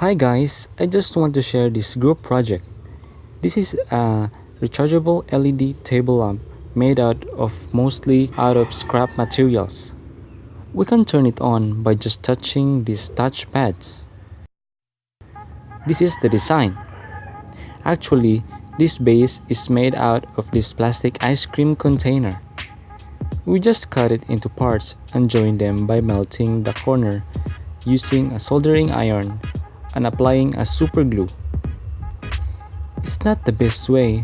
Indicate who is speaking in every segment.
Speaker 1: Hi guys, I just want to share this group project. This is a rechargeable LED table lamp made mostly out of scrap materials. We can turn it on by just touching these touch pads. This is the design. Actually, this base is made out of this plastic ice cream container. We just cut it into parts and join them by melting the corner using a soldering iron and applying a super glue. It's not the best way,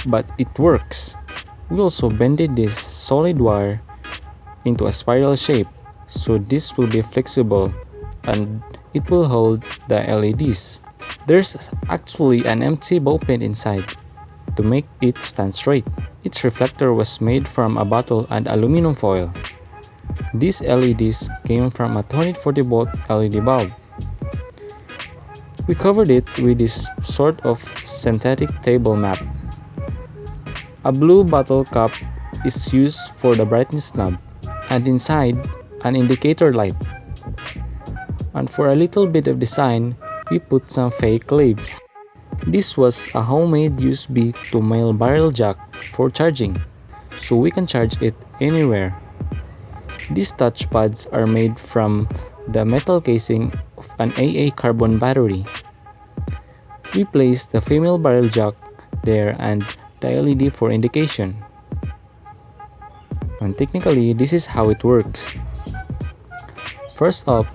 Speaker 1: but it works. We also bended this solid wire into a spiral shape, so this will be flexible and it will hold the LEDs. There's actually an empty ball pen inside to make it stand straight. Its reflector was made from a bottle and aluminum foil. These LEDs came from a 240 volt LED bulb. We covered it with this sort of synthetic table mat. A blue bottle cap is used for the brightness knob, and inside, an indicator light. And for a little bit of design, we put some fake leaves. This was a homemade USB to male barrel jack for charging, so we can charge it anywhere. These touchpads are made from the metal casing of an AA carbon battery. We place the female barrel jack there and the LED for indication. And technically, this is how it works. First up,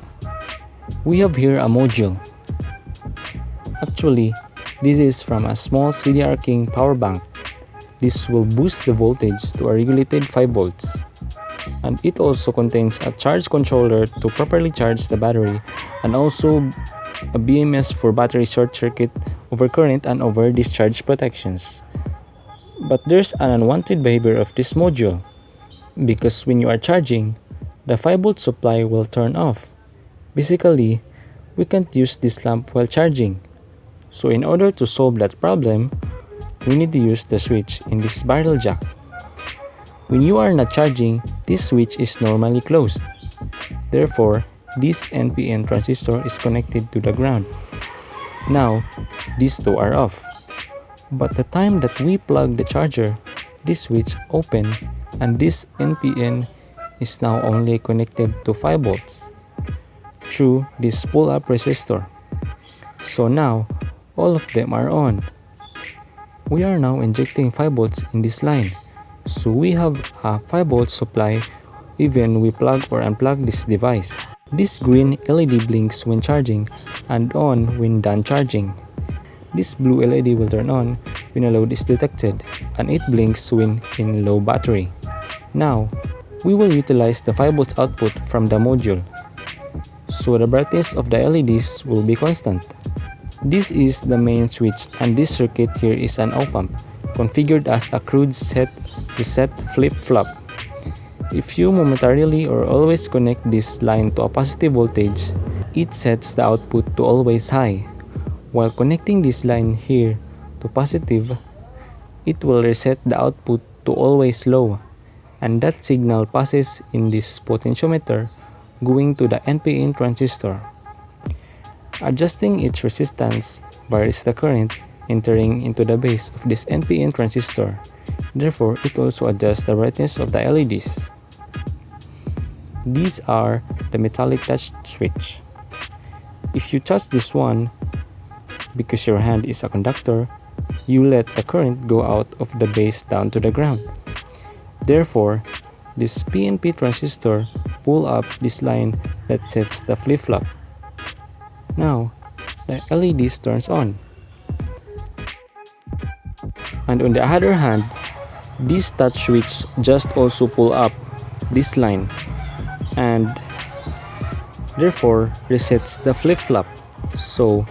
Speaker 1: we have here a module. Actually, this is from a small CDR King power bank. This will boost the voltage to a regulated 5 volts. And it also contains a charge controller to properly charge the battery and also a BMS for battery short circuit, overcurrent and over discharge protections. But there's an unwanted behavior of this module, because when you are charging, the 5 volt supply will turn off. Basically, we can't use this lamp while charging. So in order to solve that problem, we need to use the switch in this barrel jack. When you are not charging, this switch is normally closed. Therefore, this NPN transistor is connected to the ground. Now, these two are off. But the time that we plug the charger, this switch open and this NPN is now only connected to 5 volts through this pull-up resistor. So now, all of them are on. We are now injecting 5 volts in this line. So we have a 5 volt supply even we plug or unplug this device. This green LED blinks when charging and on when done charging. This blue LED will turn on when a load is detected and it blinks when in low battery. Now, we will utilize the 5 volts output from the module, so the brightness of the LEDs will be constant. This is the main switch and this circuit here is an op-amp, configured as a crude set reset flip-flop. If you momentarily or always connect this line to a positive voltage, it sets the output to always high. While connecting this line here to positive, it will reset the output to always low, and that signal passes in this potentiometer going to the NPN transistor. Adjusting its resistance varies the current entering into the base of this NPN transistor. Therefore, it also adjusts the brightness of the LEDs. These are the metallic touch switch. If you touch this one, because your hand is a conductor, you let the current go out of the base down to the ground. Therefore, this PNP transistor pull up this line that sets the flip-flop. Now, the LEDs turns on. And on the other hand, this touch switch just also pull up this line and therefore resets the flip-flop, so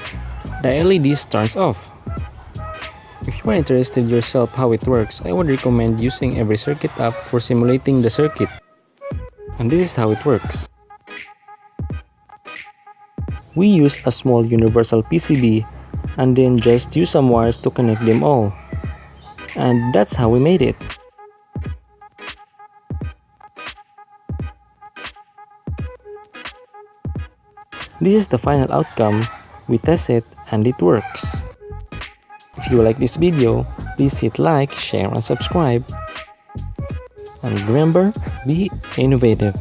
Speaker 1: the LEDs turns off. If you are interested yourself how it works, I would recommend using every circuit app for simulating the circuit. And this is how it works. We use a small universal PCB and then just use some wires to connect them all. And that's how we made it. This is the final outcome We test it and it works. If you like this video, please hit like, share, and subscribe. And remember, be innovative.